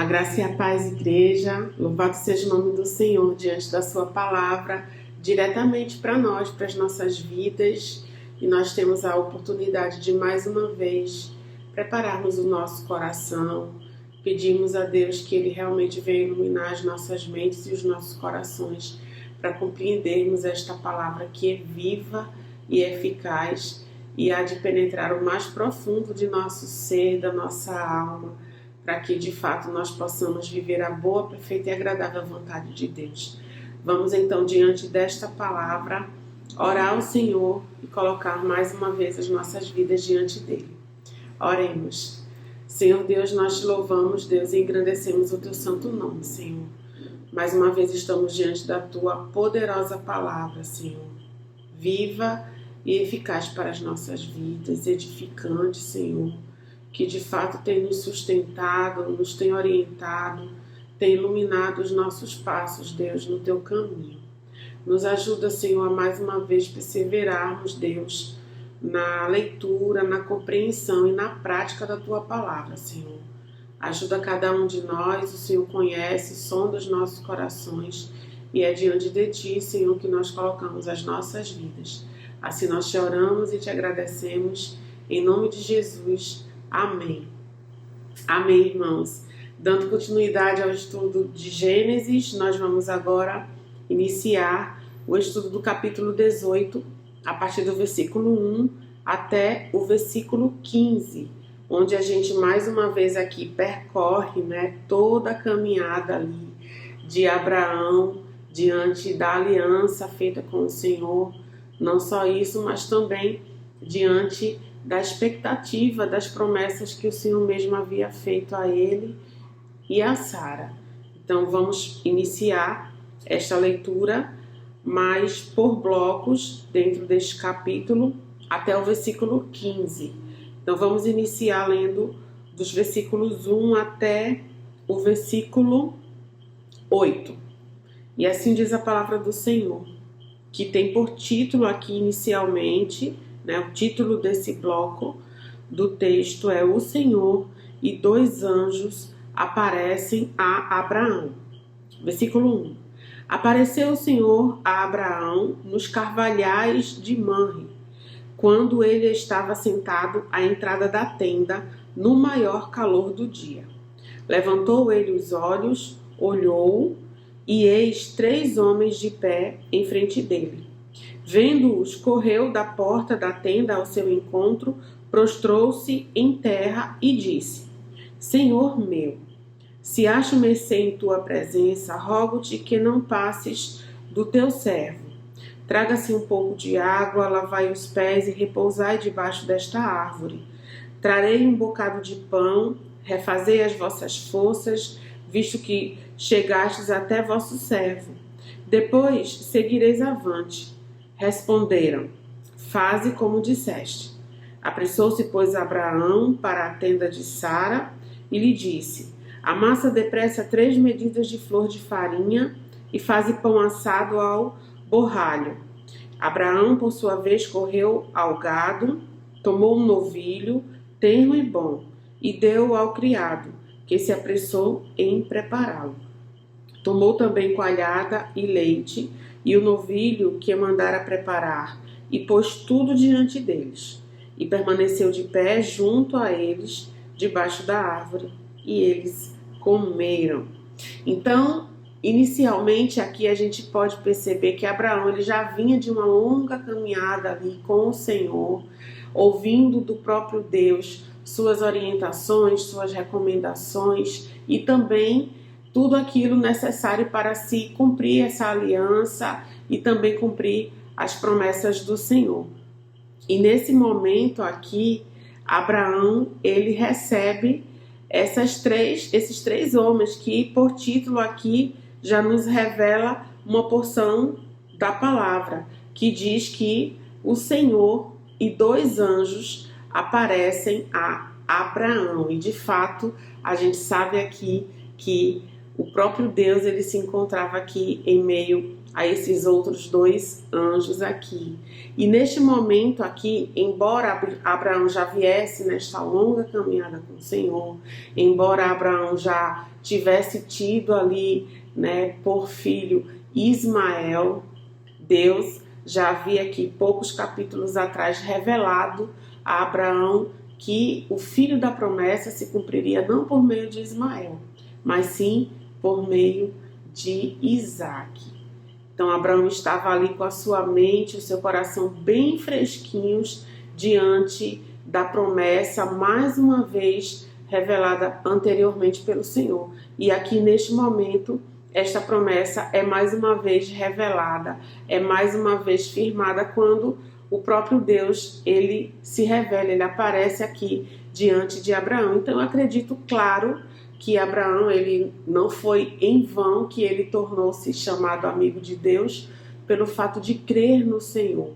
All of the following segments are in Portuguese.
graça e a paz, igreja. Louvado seja o nome do Senhor diante da sua palavra, diretamente para nós, para as nossas vidas. E nós temos a oportunidade de, mais uma vez, prepararmos o nosso coração. Pedimos a Deus que Ele realmente venha iluminar as nossas mentes e os nossos corações para compreendermos esta palavra que é viva e eficaz e há de penetrar o mais profundo de nosso ser, da nossa alma, para que de fato nós possamos viver a boa, perfeita e agradável vontade de Deus. Vamos então, diante desta palavra, orar ao Senhor e colocar mais uma vez as nossas vidas diante dele. Oremos. Senhor Deus, nós te louvamos, Deus, e engrandecemos o teu santo nome, Senhor. Mais uma vez estamos diante da tua poderosa palavra, Senhor, viva e eficaz para as nossas vidas, edificante, Senhor, que de fato tem nos sustentado, nos tem orientado, tem iluminado os nossos passos, Deus, no teu caminho. Nos ajuda, Senhor, a mais uma vez perseverarmos, Deus, na leitura, na compreensão e na prática da tua palavra, Senhor. Ajuda cada um de nós, o Senhor conhece, sonda os nossos corações e é diante de ti, Senhor, que nós colocamos as nossas vidas. Assim nós te oramos e te agradecemos, em nome de Jesus. Amém. Amém, irmãos. Dando continuidade ao estudo de Gênesis, nós vamos agora iniciar o estudo do capítulo 18, a partir do versículo 1 até o versículo 15, onde a gente mais uma vez aqui percorre, toda a caminhada ali de Abraão diante da aliança feita com o Senhor. Não só isso, mas também diante da expectativa das promessas que o Senhor mesmo havia feito a ele e a Sara. Então vamos iniciar esta leitura, mas por blocos dentro deste capítulo até o versículo 15. Então vamos iniciar lendo dos versículos 1 até o versículo 8. E assim diz a palavra do Senhor, que tem por título aqui inicialmente, o título desse bloco do texto é O Senhor e dois anjos aparecem a Abraão. Versículo 1. Apareceu o Senhor a Abraão nos carvalhais de Manre, quando ele estava sentado à entrada da tenda, no maior calor do dia. Levantou ele os olhos, olhou, e eis 3 homens de pé em frente dele. Vendo-os, correu da porta da tenda ao seu encontro, prostrou-se em terra e disse: Senhor meu, se acho mercê em tua presença, rogo-te que não passes do teu servo. Traga-se um pouco de água, lavai os pés e repousai debaixo desta árvore. Trarei um bocado de pão, refazei as vossas forças, visto que chegastes até vosso servo. Depois seguireis avante. Responderam: faze como disseste. Apressou-se, pois, Abraão para a tenda de Sara e lhe disse: amassa depressa 3 medidas de flor de farinha e faze pão assado ao borralho. Abraão, por sua vez, correu ao gado, tomou um novilho, tenro e bom, e deu ao criado, que se apressou em prepará-lo. Tomou também coalhada e leite, e o novilho que mandara preparar, e pôs tudo diante deles. E permaneceu de pé junto a eles, debaixo da árvore, e eles comeram. Então, inicialmente aqui a gente pode perceber que Abraão ele já vinha de uma longa caminhada ali com o Senhor, ouvindo do próprio Deus suas orientações, suas recomendações e também tudo aquilo necessário para se cumprir essa aliança e também cumprir as promessas do Senhor. E nesse momento aqui, Abraão ele recebe esses três homens que por título aqui já nos revela uma porção da palavra, que diz que o Senhor e 2 anjos aparecem a Abraão. E de fato, a gente sabe aqui que o próprio Deus ele se encontrava aqui em meio a esses outros dois anjos aqui. E neste momento aqui, embora Abraão já viesse nesta longa caminhada com o Senhor, embora Abraão já tivesse tido ali, né, por filho Ismael, Deus já havia aqui poucos capítulos atrás revelado a Abraão que o filho da promessa se cumpriria não por meio de Ismael, mas sim por meio de Isaque. Então Abraão estava ali com a sua mente, o seu coração bem fresquinhos diante da promessa, mais uma vez revelada anteriormente pelo Senhor. E aqui neste momento, esta promessa é mais uma vez revelada, é mais uma vez firmada quando o próprio Deus, ele se revela, ele aparece aqui diante de Abraão. Então eu acredito, claro, que Abraão, ele não foi em vão que ele tornou-se chamado amigo de Deus pelo fato de crer no Senhor,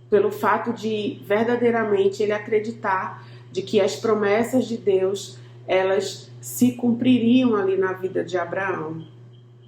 pelo fato de verdadeiramente ele acreditar de que as promessas de Deus, elas se cumpririam ali na vida de Abraão.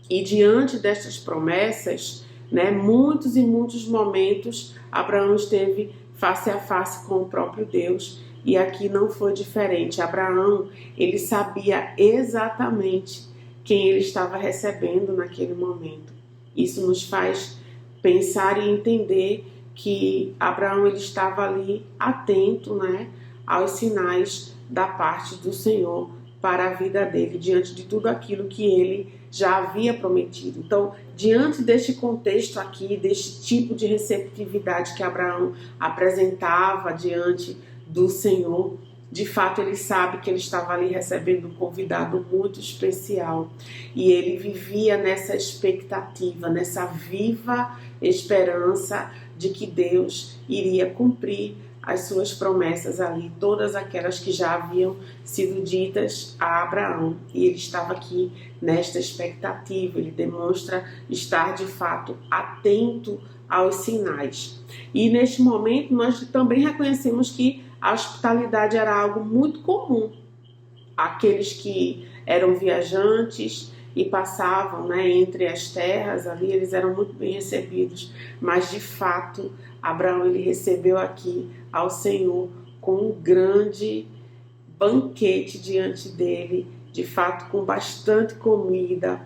E diante destas promessas, né, muitos e muitos momentos Abraão esteve face a face com o próprio Deus. E aqui não foi diferente. Abraão, ele sabia exatamente quem ele estava recebendo naquele momento. Isso nos faz pensar e entender que Abraão, ele estava ali atento, né, aos sinais da parte do Senhor para a vida dele, diante de tudo aquilo que ele já havia prometido. Então, diante deste contexto aqui, deste tipo de receptividade que Abraão apresentava diante do Senhor, de fato ele sabe que ele estava ali recebendo um convidado muito especial e ele vivia nessa expectativa, nessa viva esperança de que Deus iria cumprir as suas promessas ali, todas aquelas que já haviam sido ditas a Abraão. E ele estava aqui nesta expectativa, ele demonstra estar de fato atento aos sinais. E neste momento nós também reconhecemos que a hospitalidade era algo muito comum. Aqueles que eram viajantes e passavam, né, entre as terras ali, eles eram muito bem recebidos. Mas de fato, Abraão, ele recebeu aqui ao Senhor com um grande banquete diante dele, de fato com bastante comida.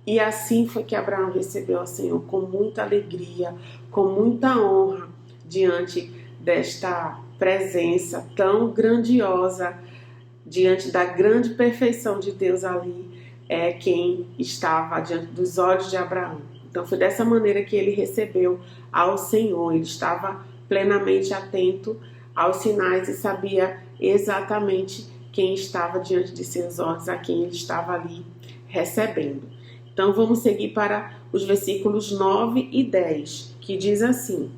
E assim foi que Abraão recebeu ao Senhor, com muita alegria, com muita honra, diante desta presença tão grandiosa, diante da grande perfeição de Deus ali, é quem estava diante dos olhos de Abraão. Então foi dessa maneira que ele recebeu ao Senhor. Ele estava plenamente atento aos sinais e sabia exatamente quem estava diante de seus olhos, a quem ele estava ali recebendo. Então vamos seguir para os versículos 9 e 10, que diz assim: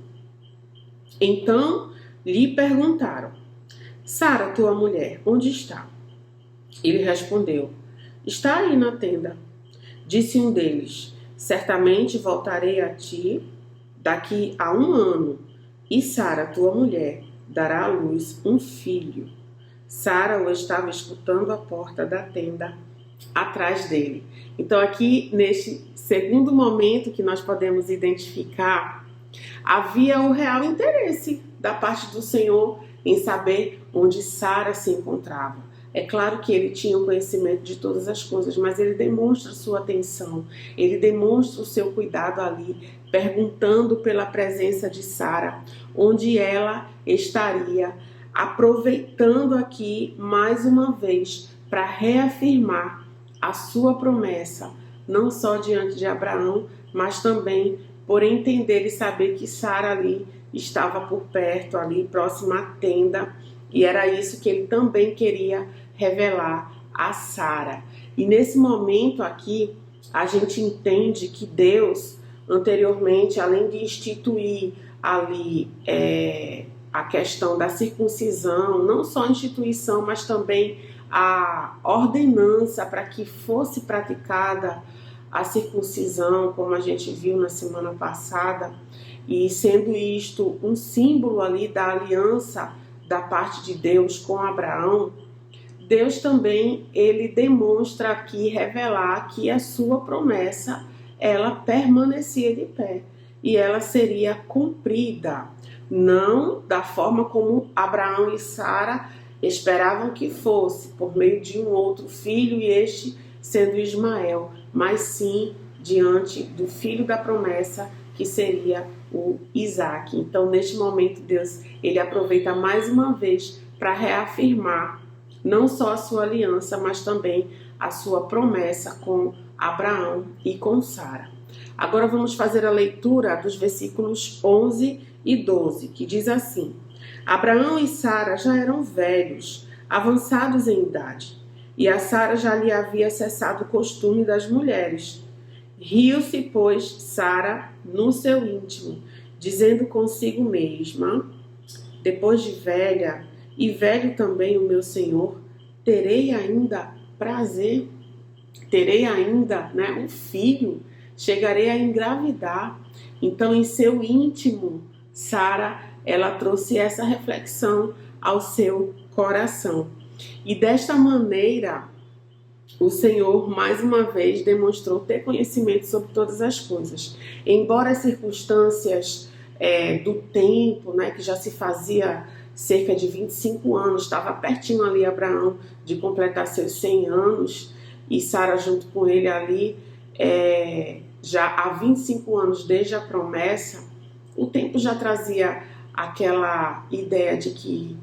Então lhe perguntaram: Sara, tua mulher, onde está? Ele respondeu: Está aí na tenda. Disse um deles: Certamente voltarei a ti daqui a 1 ano, e Sara, tua mulher, dará à luz um filho. Sara o estava escutando à porta da tenda atrás dele. Então aqui, neste segundo momento que nós podemos identificar, havia o real interesse da parte do Senhor em saber onde Sara se encontrava. É claro que ele tinha o conhecimento de todas as coisas, mas ele demonstra sua atenção, ele demonstra o seu cuidado ali, perguntando pela presença de Sara, onde ela estaria, aproveitando aqui mais uma vez para reafirmar a sua promessa, não só diante de Abraão, mas também por entender e saber que Sara ali estava por perto, ali próxima à tenda, e era isso que ele também queria revelar a Sara. E nesse momento aqui, a gente entende que Deus, anteriormente, além de instituir ali a questão da circuncisão, não só a instituição, mas também a ordenança para que fosse praticada a circuncisão, como a gente viu na semana passada, e sendo isto um símbolo ali da aliança da parte de Deus com Abraão, Deus também, ele demonstra aqui, revelar que a sua promessa ela permanecia de pé e ela seria cumprida, não da forma como Abraão e Sara esperavam que fosse, por meio de um outro filho e este sendo Ismael, mas sim diante do filho da promessa, que seria o Isaac. Então, neste momento, Deus ele aproveita mais uma vez para reafirmar não só a sua aliança, mas também a sua promessa com Abraão e com Sara. Agora vamos fazer a leitura dos versículos 11 e 12, que diz assim: Abraão e Sara já eram velhos, avançados em idade, e a Sara já lhe havia cessado o costume das mulheres. Riu-se, pois, Sara no seu íntimo, dizendo consigo mesma: depois de velha, e velho também o meu senhor, terei ainda prazer, terei ainda um filho, chegarei a engravidar. Então, em seu íntimo, Sara, ela trouxe essa reflexão ao seu coração. E desta maneira, o Senhor, mais uma vez, demonstrou ter conhecimento sobre todas as coisas. Embora as circunstâncias do tempo, que já se fazia cerca de 25 anos, estava pertinho ali Abraão de completar seus 100 anos, e Sara junto com ele ali, já há 25 anos desde a promessa, o tempo já trazia aquela ideia de que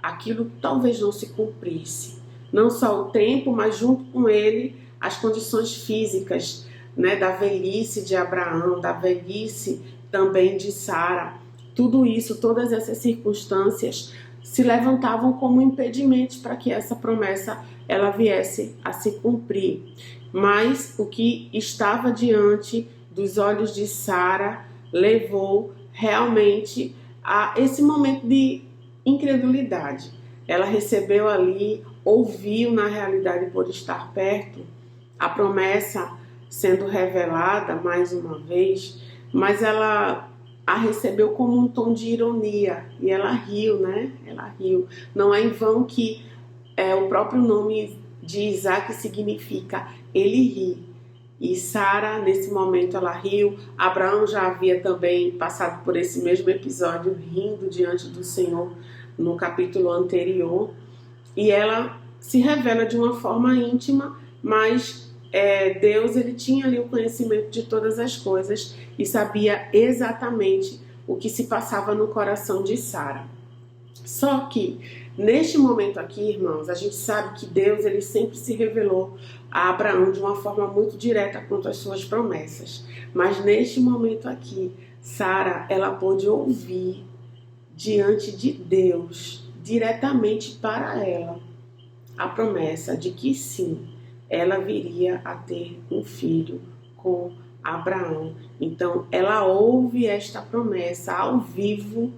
aquilo talvez não se cumprisse. Não só o tempo, mas junto com ele as condições físicas, da velhice de Abraão, da velhice também de Sara. Tudo isso, todas essas circunstâncias se levantavam como impedimentos para que essa promessa ela viesse a se cumprir. Mas o que estava diante dos olhos de Sara levou realmente a esse momento de incredulidade. Ela recebeu ali, ouviu na realidade por estar perto, a promessa sendo revelada mais uma vez, mas ela a recebeu como um tom de ironia e ela riu, Ela riu. Não é em vão que o próprio nome de Isaac significa ele ri. E Sara, nesse momento, ela riu. Abraão já havia também passado por esse mesmo episódio, rindo diante do Senhor no capítulo anterior. E ela se revela de uma forma íntima, mas Deus ele tinha ali o conhecimento de todas as coisas e sabia exatamente o que se passava no coração de Sara. Só que neste momento aqui, irmãos, a gente sabe que Deus ele sempre se revelou a Abraão de uma forma muito direta quanto às suas promessas. Mas neste momento aqui, Sara ela pôde ouvir diante de Deus, diretamente para ela, a promessa de que sim, ela viria a ter um filho com Abraão. Então, ela ouve esta promessa ao vivo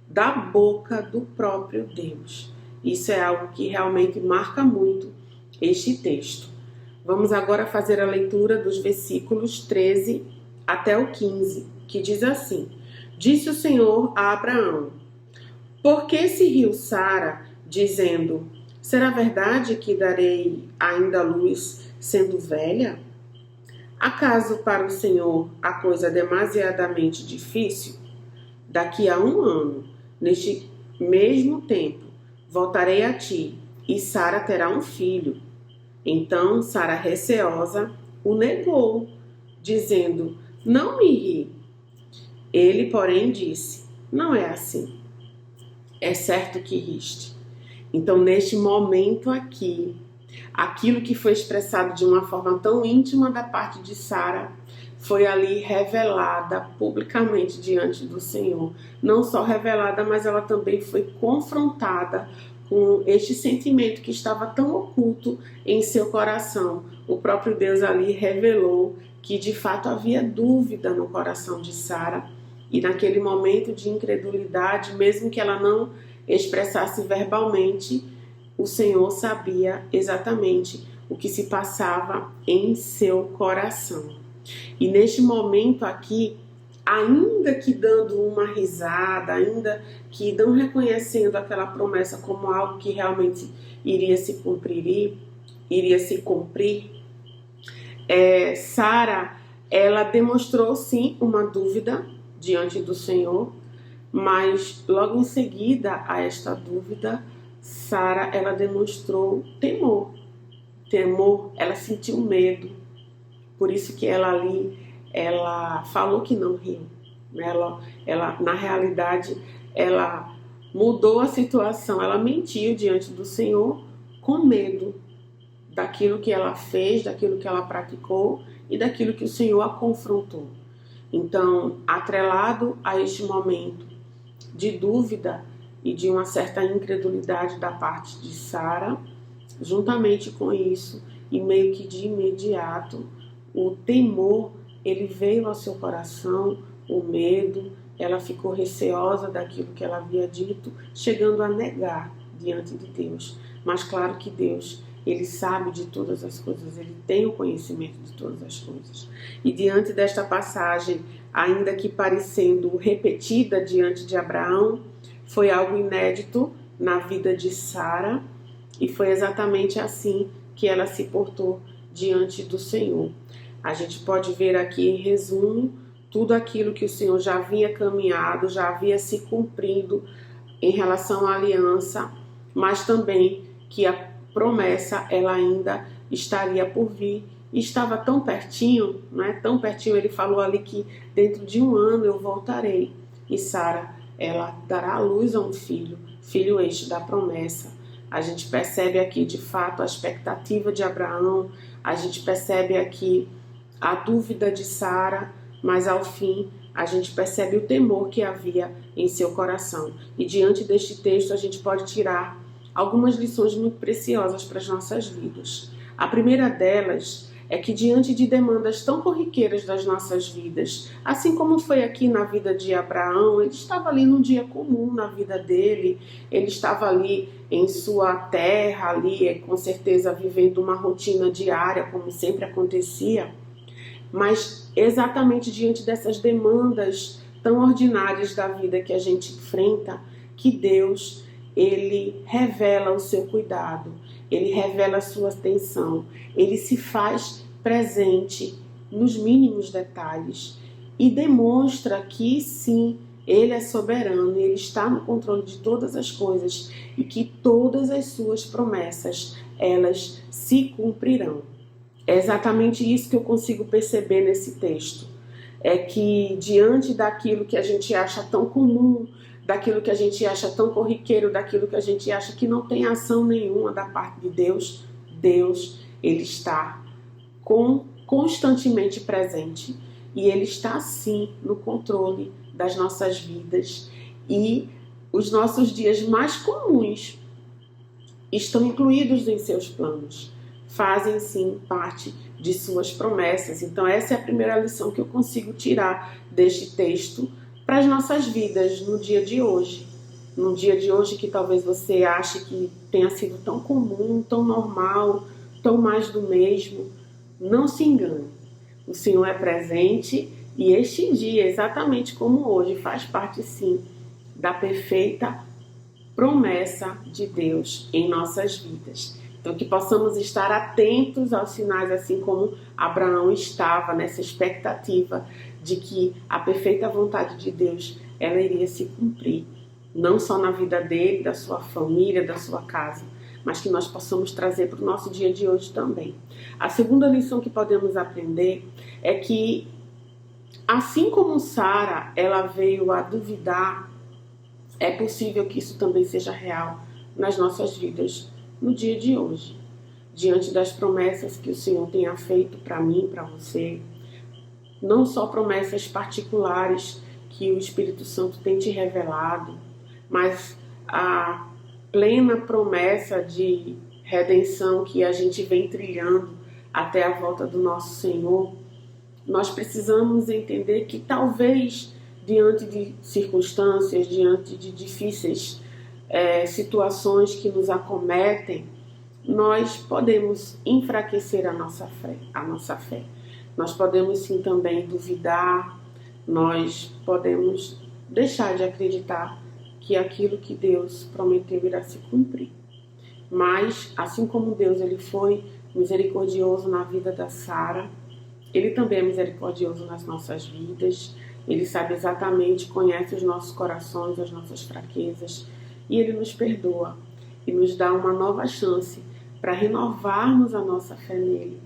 da boca do próprio Deus. Isso é algo que realmente marca muito este texto. Vamos agora fazer a leitura dos versículos 13 até o 15, que diz assim: Disse o Senhor a Abraão: Por que se riu Sara, dizendo: Será verdade que darei ainda luz sendo velha? Acaso para o Senhor a coisa é demasiadamente difícil? Daqui a 1 ano, neste mesmo tempo, voltarei a ti, e Sara terá um filho. Então Sara, receosa, o negou, dizendo: Não me ri. Ele, porém, disse: Não é assim. É certo que riste. Então, neste momento aqui, aquilo que foi expressado de uma forma tão íntima da parte de Sara foi ali revelada publicamente diante do Senhor. Não só revelada, mas ela também foi confrontada com este sentimento que estava tão oculto em seu coração. O próprio Deus ali revelou que de fato havia dúvida no coração de Sara, e naquele momento de incredulidade, mesmo que ela não expressasse verbalmente, o Senhor sabia exatamente o que se passava em seu coração. E neste momento aqui, ainda que dando uma risada, ainda que não reconhecendo aquela promessa como algo que realmente iria se cumprir, Sara, ela demonstrou sim uma dúvida diante do Senhor, mas logo em seguida a esta dúvida, Sara, ela demonstrou temor. Temor, ela sentiu medo. Por isso que ela ali, ela falou que não riu. Ela na realidade, ela mudou a situação, ela mentiu diante do Senhor com medo daquilo que ela fez, daquilo que ela praticou e daquilo que o Senhor a confrontou. Então, atrelado a este momento de dúvida e de uma certa incredulidade da parte de Sara, juntamente com isso, e meio que de imediato, o temor, ele veio ao seu coração, o medo, ela ficou receosa daquilo que ela havia dito, chegando a negar diante de Deus. Mas claro que Deus, ele sabe de todas as coisas, ele tem o conhecimento de todas as coisas. E diante desta passagem, ainda que parecendo repetida diante de Abraão, foi algo inédito na vida de Sara, e foi exatamente assim que ela se portou diante do Senhor. A gente pode ver aqui em resumo tudo aquilo que o Senhor já havia caminhado, já havia se cumprido em relação à aliança, mas também que a promessa ela ainda estaria por vir. E estava tão pertinho, né? Tão pertinho, ele falou ali que dentro de 1 ano eu voltarei. E Sara, ela dará à luz a um filho, filho este da promessa. A gente percebe aqui de fato a expectativa de Abraão, a gente percebe aqui a dúvida de Sara, mas ao fim a gente percebe o temor que havia em seu coração. E diante deste texto a gente pode tirar algumas lições muito preciosas para as nossas vidas. A primeira delas é que diante de demandas tão corriqueiras das nossas vidas, assim como foi aqui na vida de Abraão, ele estava ali num dia comum na vida dele, ele estava ali em sua terra, ali com certeza vivendo uma rotina diária, como sempre acontecia, mas exatamente diante dessas demandas tão ordinárias da vida que a gente enfrenta, que Deus, ele revela o seu cuidado, ele revela a sua atenção, ele se faz presente nos mínimos detalhes e demonstra que sim, ele é soberano, ele está no controle de todas as coisas e que todas as suas promessas, elas se cumprirão. É exatamente isso que eu consigo perceber nesse texto. É que diante daquilo que a gente acha tão comum, daquilo que a gente acha tão corriqueiro, daquilo que a gente acha que não tem ação nenhuma da parte de Deus, Deus, ele está constantemente presente e ele está sim no controle das nossas vidas, e os nossos dias mais comuns estão incluídos em seus planos, fazem sim parte de suas promessas. Então essa é a primeira lição que eu consigo tirar deste texto para as nossas vidas no dia de hoje. No dia de hoje que talvez você ache que tenha sido tão comum, tão normal, tão mais do mesmo, não se engane. O Senhor é presente e este dia, exatamente como hoje, faz parte sim da perfeita promessa de Deus em nossas vidas. Então que possamos estar atentos aos sinais, assim como Abraão estava nessa expectativa de que a perfeita vontade de Deus, ela iria se cumprir, não só na vida dele, da sua família, da sua casa, mas que nós possamos trazer para o nosso dia de hoje também. A segunda lição que podemos aprender é que, assim como Sara, ela veio a duvidar, é possível que isso também seja real nas nossas vidas no dia de hoje, diante das promessas que o Senhor tenha feito para mim, para você, não só promessas particulares que o Espírito Santo tem te revelado, mas a plena promessa de redenção que a gente vem trilhando até a volta do nosso Senhor. Nós precisamos entender que talvez diante de circunstâncias, diante de difíceis situações que nos acometem, nós podemos enfraquecer a nossa fé. Nós podemos sim também duvidar, nós podemos deixar de acreditar que aquilo que Deus prometeu irá se cumprir. Mas, assim como Deus ele foi misericordioso na vida da Sara, Ele também é misericordioso nas nossas vidas. Ele sabe exatamente, conhece os nossos corações, as nossas fraquezas. E Ele nos perdoa e nos dá uma nova chance para renovarmos a nossa fé nele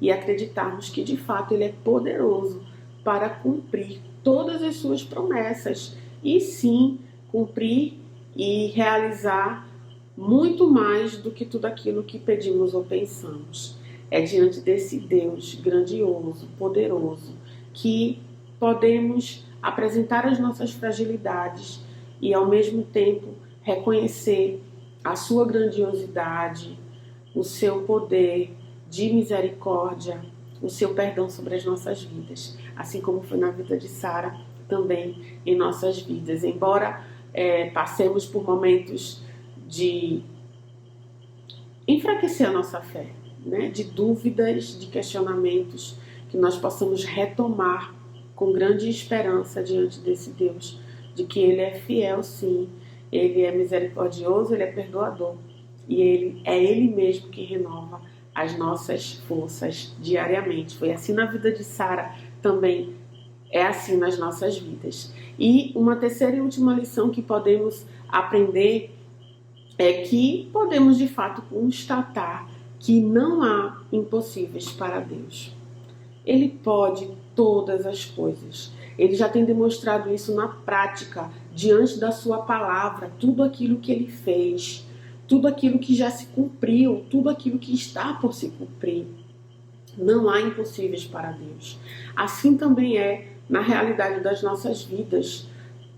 e acreditarmos que de fato Ele é poderoso para cumprir todas as suas promessas e sim cumprir e realizar muito mais do que tudo aquilo que pedimos ou pensamos. É diante desse Deus grandioso, poderoso, que podemos apresentar as nossas fragilidades e ao mesmo tempo reconhecer a sua grandiosidade, o seu poder de misericórdia, o seu perdão sobre as nossas vidas, assim como foi na vida de Sara, também em nossas vidas. Embora passemos por momentos de enfraquecer a nossa fé, né? De dúvidas, de questionamentos, que nós possamos retomar com grande esperança diante desse Deus, de que Ele é fiel sim, Ele é misericordioso, Ele é perdoador, e é Ele mesmo que renova as nossas forças diariamente. Foi assim na vida de Sara, também é assim nas nossas vidas. E uma terceira e última lição que podemos aprender é que podemos de fato constatar que não há impossíveis para Deus. Ele pode todas as coisas. Ele já tem demonstrado isso na prática, diante da sua palavra, tudo aquilo que Ele fez, tudo aquilo que já se cumpriu, tudo aquilo que está por se cumprir. Não há impossíveis para Deus. Assim também é na realidade das nossas vidas.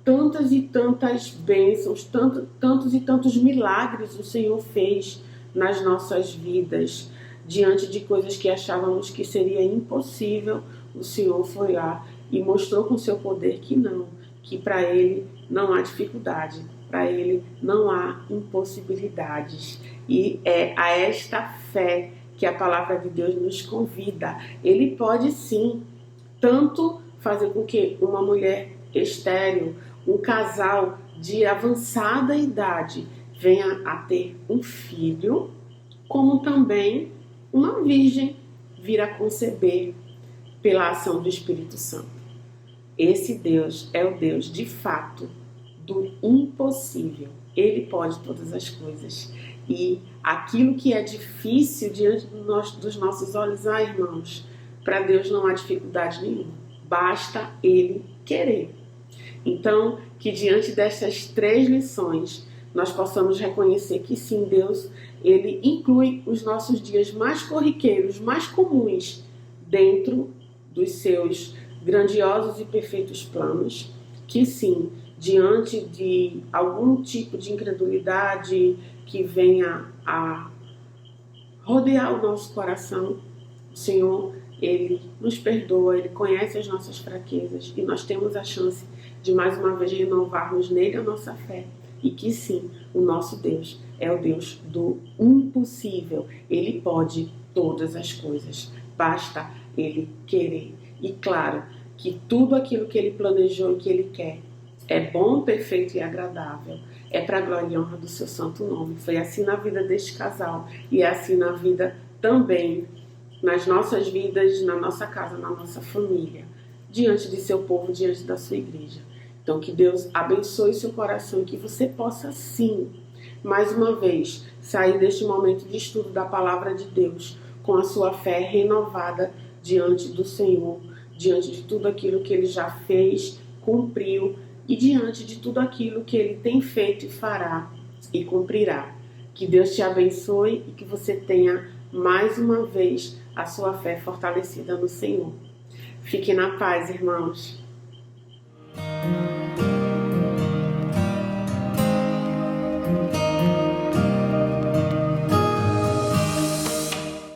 Tantas e tantas bênçãos, tantos e tantos milagres o Senhor fez nas nossas vidas. Diante de coisas que achávamos que seria impossível, o Senhor foi lá e mostrou com seu poder que não, que para Ele não há dificuldade, para Ele não há impossibilidades. E é a esta fé que a palavra de Deus nos convida. Ele pode sim, tanto fazer com que uma mulher estéril, um casal de avançada idade venha a ter um filho, como também uma virgem vir a conceber pela ação do Espírito Santo. Esse Deus é o Deus, de fato, do impossível. Ele pode todas as coisas. E aquilo que é difícil diante dos nossos olhos, irmãos, para Deus não há dificuldade nenhuma. Basta Ele querer. Então, que diante dessas 3 lições, nós possamos reconhecer que sim, Deus, Ele inclui os nossos dias mais corriqueiros, mais comuns, dentro dos seus grandiosos e perfeitos planos, que sim, diante de algum tipo de incredulidade que venha a rodear o nosso coração, o Senhor, Ele nos perdoa, Ele conhece as nossas fraquezas e nós temos a chance de mais uma vez renovarmos nele a nossa fé. E que sim, o nosso Deus é o Deus do impossível. Ele pode todas as coisas. Basta Ele querer. E claro, que tudo aquilo que Ele planejou e que Ele quer é bom, perfeito e agradável. É para a glória e honra do seu santo nome. Foi assim na vida deste casal. E é assim na vida também, nas nossas vidas, na nossa casa, na nossa família. Diante de seu povo, diante da sua igreja. Então, que Deus abençoe seu coração e que você possa, sim, mais uma vez, sair deste momento de estudo da palavra de Deus com a sua fé renovada diante do Senhor, diante de tudo aquilo que Ele já fez, cumpriu e diante de tudo aquilo que Ele tem feito e fará e cumprirá. Que Deus te abençoe e que você tenha, mais uma vez, a sua fé fortalecida no Senhor. Fique na paz, irmãos.